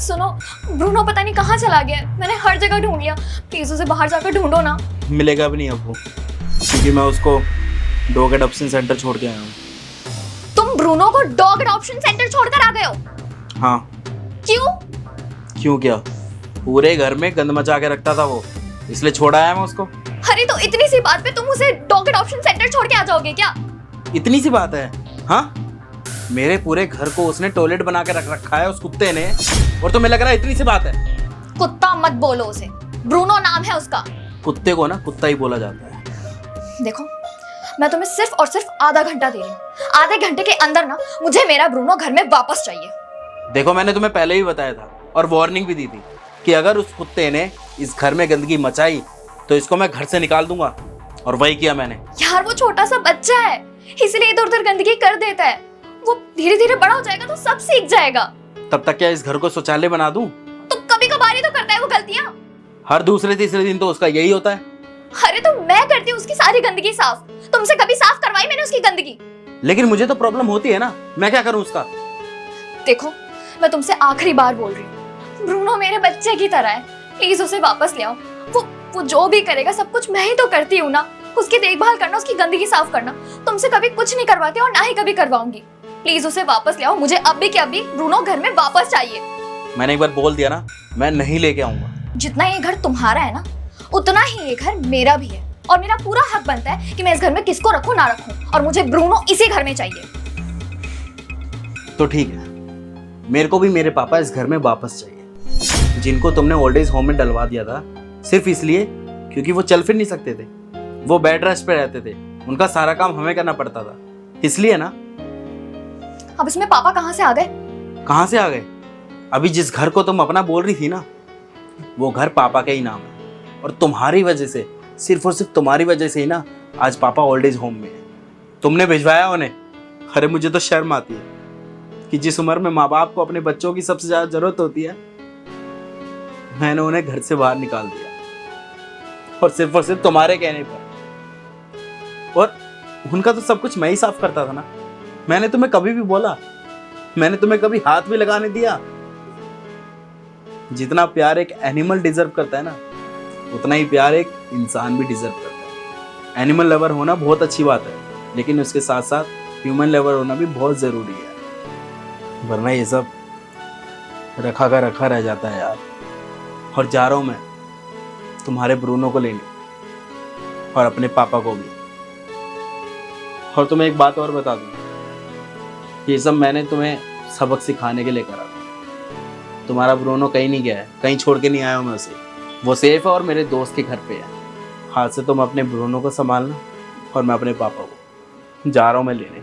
सुनो, ब्रूनो पता नहीं कहाँ चला गया है। मैंने हर जगह ढूंढ लिया। प्लीज उसे बाहर जाकर ढूंढो ना। मिलेगा भी नहीं अब वो, क्योंकि मैं उसको डॉग एडॉप्शन सेंटर छोड़ के आया हूँ। तुम ब्रूनो को डॉग एडॉप्शन सेंटर छोड़कर आ गए हो? हाँ। क्यों? क्यों क्या? पूरे घर में गंद मचा के रखता था वो, इसलिए छोड़ आया मैं उसको। अरे तो इतनी सी बात पे तुम उसे डॉग एडॉप्शन सेंटर छोड़ के आ जाओगे क्या? इतनी सी बात है? हाँ, मेरे पूरे घर को उसने टॉयलेट बना के रख रखा है उस कुत्ते ने, और तुम्हें लग रहा है इतनी सी बात है? कुत्ता मत बोलो उसे, ब्रूनो नाम है उसका। कुत्ते को ना कुत्ता ही बोला जाता है। देखो, मैं तुम्हें सिर्फ और सिर्फ आधा घंटा दे रही हूँ। आधे घंटे के अंदर ना मुझे मेरा ब्रूनो घर में वापस चाहिए। देखो, मैंने तुम्हें पहले ही बताया था और वार्निंग भी दी थी कि अगर उस कुत्ते ने इस घर में गंदगी मचाई तो इसको मैं घर से निकाल दूंगा, और वही किया मैंने। यार वो छोटा सा बच्चा है, इसलिए इधर उधर गंदगी कर देता है। वो धीरे धीरे बड़ा हो जाएगा तो सब सीख जाएगा। तब तक क्या इस घर को शौचालय बना दूं? तो कभी कभार ही तो करता है वो गलतियां। हर दूसरे तीसरे दिन तो उसका यही होता है। अरे तो मैं करती हूँ उसकी सारी गंदगी साफ। तुमसे कभी साफ करवाई मैंने उसकी गंदगी? लेकिन मुझे तो प्रॉब्लम होती है ना, मैं क्या करूं उसका? देखो, मैं तुमसे आखिरी बार बोल रही हूँ, ब्रूनो मेरे बच्चे की तरह है। प्लीज उसे वापस ले आओ। वो जो भी करेगा सब कुछ मैं ही तो करती हूँ ना। उसकी देखभाल करना, उसकी गंदगी साफ करना। तुमसे कभी कुछ नहीं करवाती और ना ही कभी करवाऊंगी। प्लीज उसे वापस ले आओ। मुझे अभी के अभी ब्रूनो घर में वापस चाहिए। मैंने एक बार बोल दिया ना, मैं नहीं लेके आऊंगा। जितना ये घर तुम्हारा है ना, उतना ही ये घर मेरा भी है, और मेरा पूरा हक बनता है कि मैं इस घर में किसको रखूं ना रखूं, और मुझे ब्रूनो इसी घर में चाहिए। तो ठीक है, मेरे को भी मेरे पापा इस घर में वापस चाहिए, जिनको तुमने ओल्ड एज होम में डलवा दिया था सिर्फ इसलिए क्योंकि वो चल फिर नहीं सकते थे। वो बेड रेस्ट पे रहते थे, उनका सारा काम हमें करना पड़ता था, इसलिए ना। अब इसमें पापा कहाँ से आ गए? कहाँ से आ गए? अभी जिस घर को तुम अपना बोल रही थी ना, वो घर पापा के ही नाम है, और तुम्हारी वजह से, सिर्फ और सिर्फ तुम्हारी वजह से ही ना आज पापा ओल्ड एज होम में है। तुमने भिजवाया उन्हें। अरे मुझे तो शर्म आती है कि जिस उम्र में माँ बाप को अपने बच्चों की सबसे ज्यादा जरूरत होती है, मैंने उन्हें घर से बाहर निकाल दिया, और सिर्फ तुम्हारे कहने पर। और उनका तो सब कुछ मैं ही साफ करता था ना। मैंने तुम्हें कभी भी बोला? मैंने तुम्हें कभी हाथ भी लगाने दिया? जितना प्यार एक एनिमल डिजर्व करता है ना, उतना ही प्यार एक इंसान भी डिजर्व करता है। एनिमल लवर होना बहुत अच्छी बात है, लेकिन उसके साथ साथ ह्यूमन लवर होना भी बहुत जरूरी है, वरना ये सब रखा का रखा रह जाता है यार। और जा रहा हूं मैं तुम्हारे ब्रूनो को लेने, और अपने पापा को भी। और तुम्हें एक बात और बता दूं, ये सब मैंने तुम्हें सबक सिखाने के लिए करा। तुम्हारा ब्रूनो कहीं नहीं गया है, कहीं छोड़ के नहीं आया हूं मैं उसे। वो सेफ है और मेरे दोस्त के घर पे है। हाथ से तुम अपने ब्रूनो को संभालना, और मैं अपने पापा को। जा रहा हूं मैं लेने।